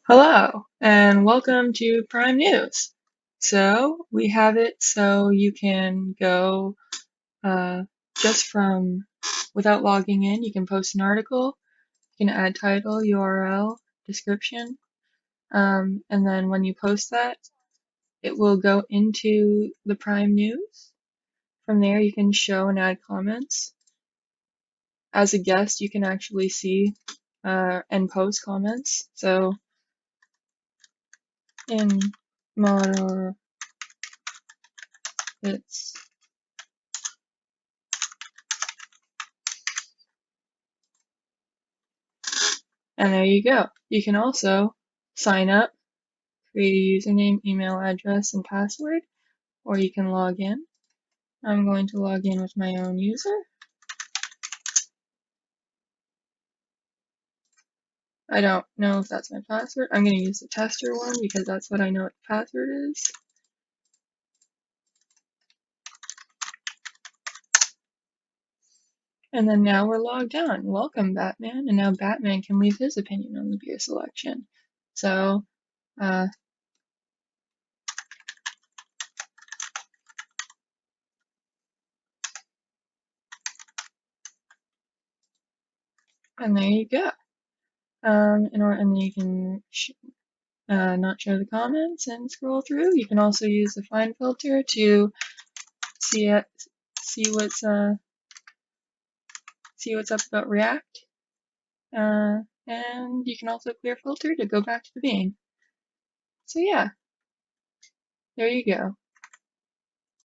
Hello, and welcome to Prime News. So, we have it so you can go just from without logging in. You can post an article, you can add title, URL, description, and then when you post that, it will go into the Prime News. From there, you can show and add comments. As a guest, you can actually see and post comments. So, in model, it's And there you go. You can also sign up, create a username, email address, and password, or you can log in. I'm going to log in with my own user. I don't know if that's my password. I'm going to use the tester one because that's what I know what the password is. And then now we're logged on. Welcome, Batman. And now Batman can leave his opinion on the beer selection. So, and there you go. And you can not show the comments and scroll through. You can also use the find filter to see it, see what's up about React, and you can also clear filter to go back to the bean. So yeah, there you go.